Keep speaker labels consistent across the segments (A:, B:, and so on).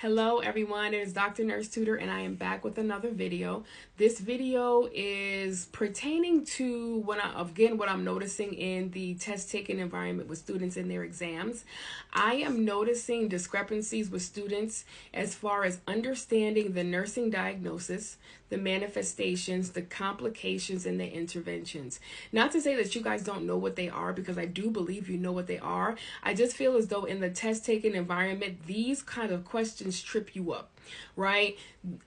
A: Hello everyone, it is Dr. Nurse Tutor and I am back with another video. This video is pertaining to what I'm noticing in the test taking environment with students in their exams. I am noticing discrepancies with students as far as understanding the nursing diagnosis, the manifestations, the complications, and the interventions. Not to say that you guys don't know what they are, because I do believe you know what they are. I just feel as though in the test taking environment, these kind of questions trip you up, right?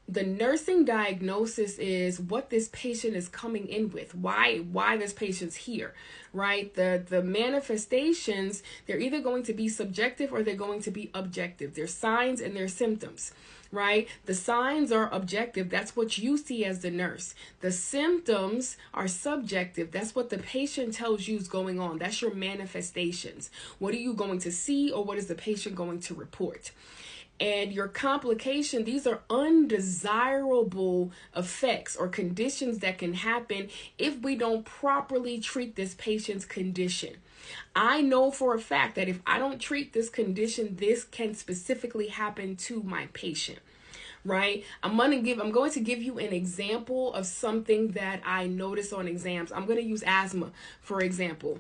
A: The nursing diagnosis is what this patient is coming in with, why this patient's here, right? The manifestations, they're either going to be subjective or they're going to be objective. They're signs and they're symptoms, right? The signs are objective. That's what you see as the nurse. The symptoms are subjective. That's what the patient tells you is going on. That's your manifestations. What are you going to see, or what is the patient going to report? And your complication, these are undesirable effects or conditions that can happen if we don't properly treat this patient's condition. I know for a fact that if I don't treat this condition, this can specifically happen to my patient, right? I'm going to give you an example of something that I notice on exams. I'm going to use asthma, for example.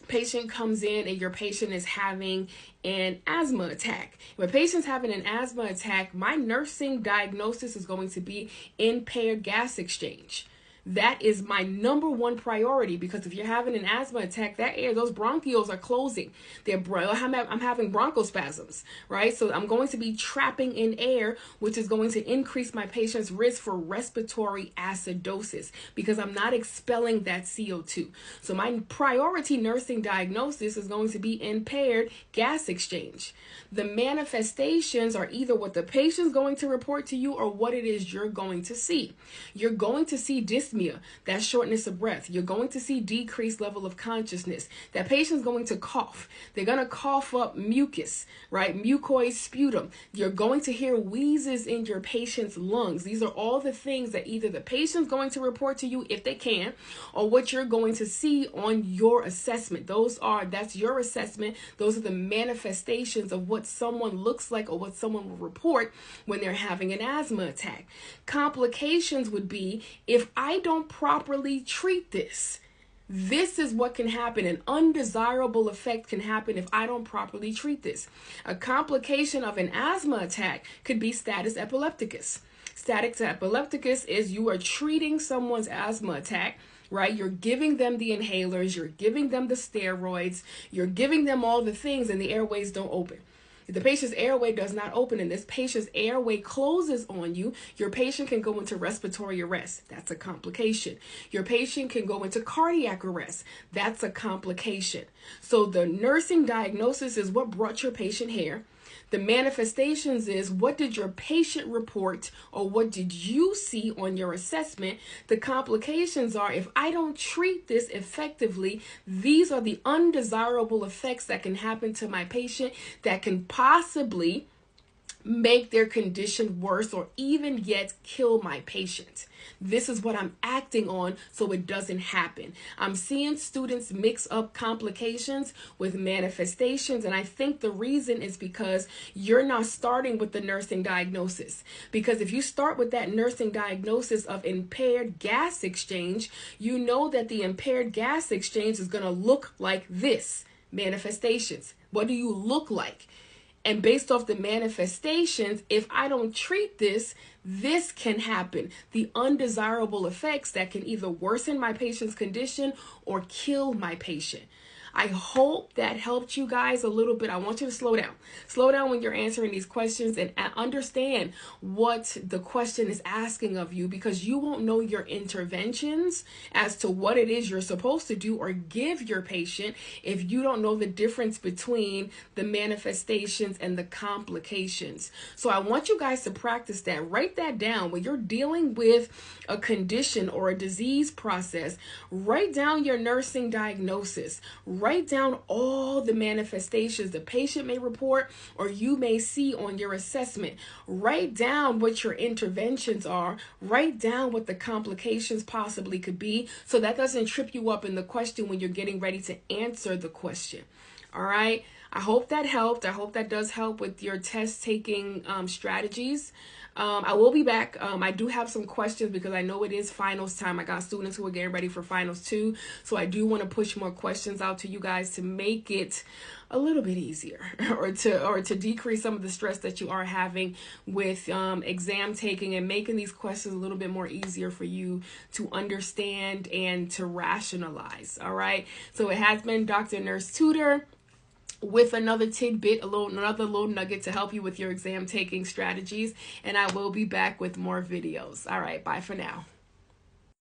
A: Patient comes in and your patient is having an asthma attack. When a patient's having an asthma attack, my nursing diagnosis is going to be impaired gas exchange. That is my number one priority, because if you're having an asthma attack, those bronchioles are closing. I'm having bronchospasms, right? So I'm going to be trapping in air, which is going to increase my patient's risk for respiratory acidosis, because I'm not expelling that CO2. So my priority nursing diagnosis is going to be impaired gas exchange. The manifestations are either what the patient's going to report to you or what it is you're going to see. You're going to see dyspnea, that's shortness of breath. You're going to see decreased level of consciousness. That patient's going to cough. They're going to cough up mucus, right? Mucoid sputum. You're going to hear wheezes in your patient's lungs. These are all the things that either the patient's going to report to you if they can, or what you're going to see on your assessment. That's your assessment. Those are the manifestations of what someone looks like or what someone will report when they're having an asthma attack. Complications would be if I don't properly treat this. This is what can happen. An undesirable effect can happen if I don't properly treat this. A complication of an asthma attack could be status epilepticus. Status epilepticus is you are treating someone's asthma attack, right? You're giving them the inhalers, you're giving them the steroids, you're giving them all the things, and the airways don't open. If the patient's airway does not open and this patient's airway closes on you, your patient can go into respiratory arrest. That's a complication. Your patient can go into cardiac arrest. That's a complication. So the nursing diagnosis is what brought your patient here. The manifestations is what did your patient report, or what did you see on your assessment. The complications are if I don't treat this effectively, these are the undesirable effects that can happen to my patient that can possibly make their condition worse or even yet kill my patient. This is what I'm acting on so it doesn't happen. I'm seeing students mix up complications with manifestations, and I think the reason is because you're not starting with the nursing diagnosis. Because if you start with that nursing diagnosis of impaired gas exchange, you know that the impaired gas exchange is going to look like this. Manifestations. What do you look like? And based off the manifestations, if I don't treat this, this can happen. The undesirable effects that can either worsen my patient's condition or kill my patient. I hope that helped you guys a little bit. I want you to slow down. Slow down when you're answering these questions and understand what the question is asking of you, because you won't know your interventions as to what it is you're supposed to do or give your patient if you don't know the difference between the manifestations and the complications. So I want you guys to practice that. Write that down. When you're dealing with a condition or a disease process, write down your nursing diagnosis. Write down all the manifestations the patient may report or you may see on your assessment. Write down what your interventions are. Write down what the complications possibly could be, so that doesn't trip you up in the question when you're getting ready to answer the question. All right. I hope that helped. I hope that does help with your test taking strategies. I will be back. I do have some questions because I know it is finals time. I got students who are getting ready for finals too. So I do want to push more questions out to you guys to make it a little bit easier or to decrease some of the stress that you are having with exam taking, and making these questions a little bit more easier for you to understand and to rationalize. All right. So it has been Dr. Nurse Tutor with another tidbit, another little nugget to help you with your exam taking strategies. And I will be back with more videos. All right, bye for now.